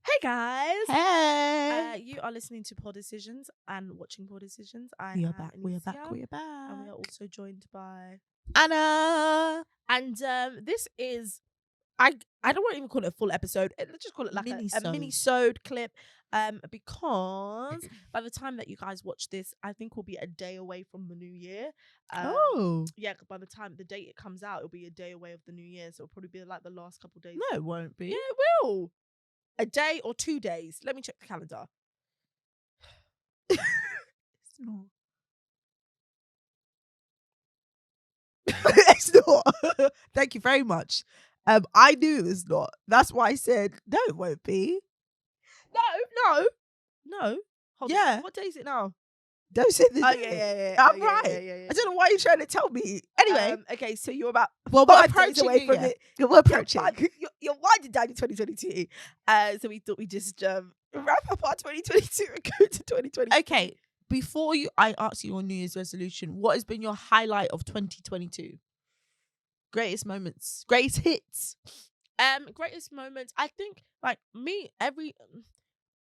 Hey guys! Hey, You are listening to Poor Decisions and watching Poor Decisions. I we are am back. Anissa, We are back. We are and we back. are also joined by. Anna, And this is I don't want to even call it a full episode. Let's just call it like a Mini-sode. mini-sode clip. Because by the time that you guys watch this, I think we'll be a day away from the new year. Oh Yeah. By the time the date it comes out, it'll be a day away of the new year, so it'll probably be like the last couple days. no, it won't be. Yeah, it will. A day or 2 days. Let me check the calendar. It's not. It's not. Thank you very much. I knew it was not. That's why I said no. It won't be. No. Hold Yeah. on. What day is it now? Don't say the Oh, day. yeah. I'm right. I don't know why you're trying to tell me. Anyway, Okay, so you're about well, we're 5 days approaching away New from Year. it. We're approaching. You're winding down in 2022. So we thought we'd just wrap up our 2022 and go to 2023. Okay, before I ask you your New Year's resolution, what has been your highlight of 2022? Greatest moments, greatest hits. Greatest moments. I think like me,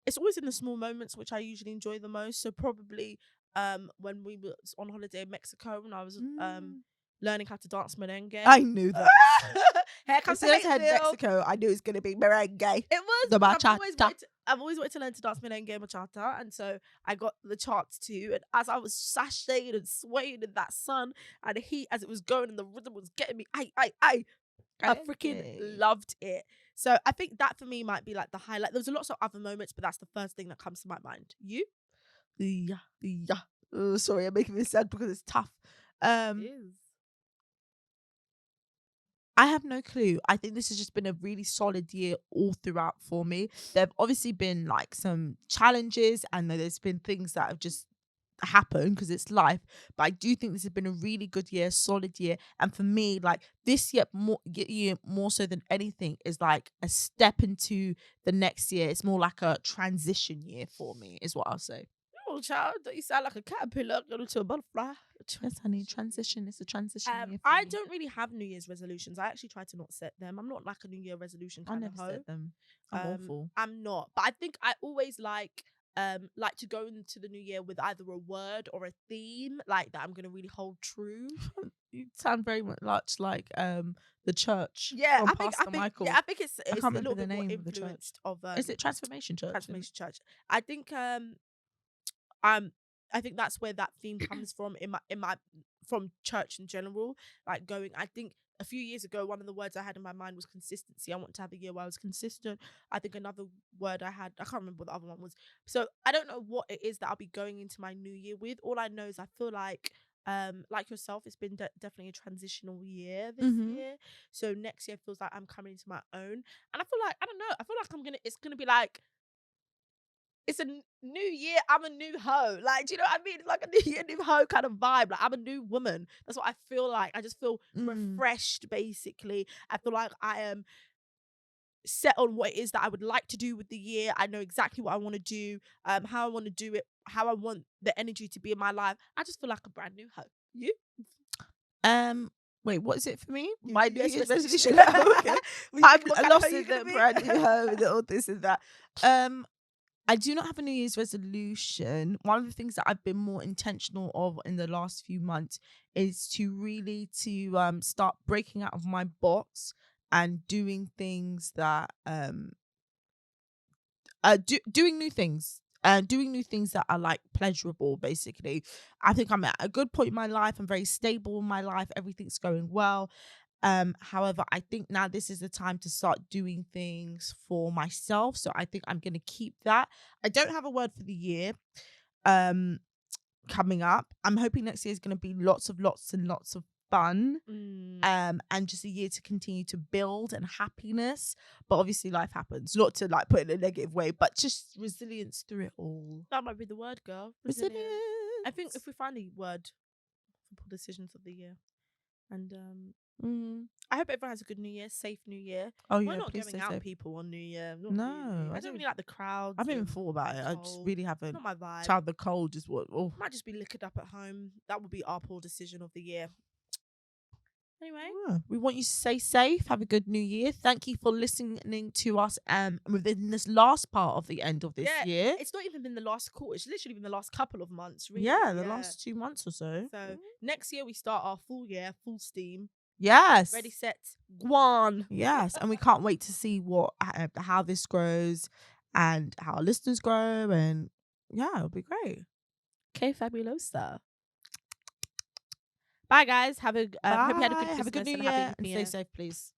it's always in the small moments which I usually enjoy the most. So probably when we were on holiday in Mexico and I was learning how to dance merengue. I knew that. Here comes As the soon as I hate had bill. Mexico, I knew it was going to be merengue. It was. The Because bachata. I've always wanted to learn to dance merengue and bachata, and so I got the chance to. And as I was sashaying and swaying in that sun and the heat as it was going, and the rhythm was getting me, I freaking loved it. So I think that for me might be like the highlight. There was lots of other moments, but that's the first thing that comes to my mind. You? Yeah. Oh, sorry, I'm making this sad because it's tough. It is. I have no clue. I think this has just been a really solid year all throughout for me. There have obviously been like some challenges and there's been things that have just happened because it's life. But I do think this has been a really good year, solid year. And for me, like this year more so than anything is like a step into the next year. It's more like a transition year for me, is what I'll say. Oh, child, you sound like a caterpillar going to a butterfly. Yes, honey, transition. It's a transition year for I me. don't really have New Year's resolutions. I actually try to not set them. I'm not like a New Year resolution I kind never of hoe. set them. I'm awful. I'm not, but I think I always like to go into the new year with either a word or a theme like that I'm gonna really hold true. You sound very much like the church. Yeah, From I think Pastor Michael. I think it's can't a remember little the bit more name of the church. influenced of Is it Transformation Church? Transformation Church. I think I think that's where that theme comes from in my from church in general. Like going, I think a few years ago, one of the words I had in my mind was consistency. I want to have a year where I was consistent. I think another word I can't remember what the other one was. So I don't know what it is that I'll be going into my new year with. All I know is I feel like yourself, it's been definitely a transitional year this year. So next year feels like I'm coming into my own, and I feel like I don't know. I feel like it's gonna be like it's a new year. I'm a new hoe. Like, do you know what I mean? It's like a new year, new hoe kind of vibe. Like, I'm a new woman. That's what I feel like. I just feel refreshed, basically. I feel like I am set on what it is that I would like to do with the year. I know exactly what I want to do, how I want to do it, how I want the energy to be in my life. I just feel like a brand new hoe. You? Wait, what is it for me? My New Year's resolution. Okay. I lost in the brand new home and all this and that. I do not have a New Year's resolution. One of the things that I've been more intentional of in the last few months is to really start breaking out of my box and doing things that doing new things. Doing new things that are like pleasurable, basically. I think I'm at a good point in my life. I'm very stable in my life. Everything's going well. However, I think now this is the time to start doing things for myself. So I think I'm gonna keep that. I don't have a word for the year coming up. I'm hoping next year is gonna be lots and lots of fun. And just a year to continue to build and happiness. But obviously life happens. Not to like put it in a negative way, but just resilience through it all. That might be the word, girl. Resilience. I think if we find a word for poor decisions of the year. And I hope everyone has a good New Year, safe New Year. Oh We're yeah, not please going stay out safe. people on New Year. No, I don't really like the crowds. I haven't even thought about it. I just cold. really haven't. Not my vibe. Child, the cold is what. Oh. Might just be liquored up at home. That would be our poor decision of the year. Anyway, We want you to stay safe. Have a good new year. Thank you for listening to us within this last part of the end of this year. it's not even been the last quarter. It's literally been the last couple of months, really. Yeah, the last 2 months or so. So next year we start our full year, full steam. Yes. Ready, set, guan. Yes, and we can't wait to see how this grows and how our listeners grow, and yeah, it'll be great. Okay, fabulosa. Bye, guys. Hope you had a good Christmas Have a good new and year happy and New stay Year. safe, please.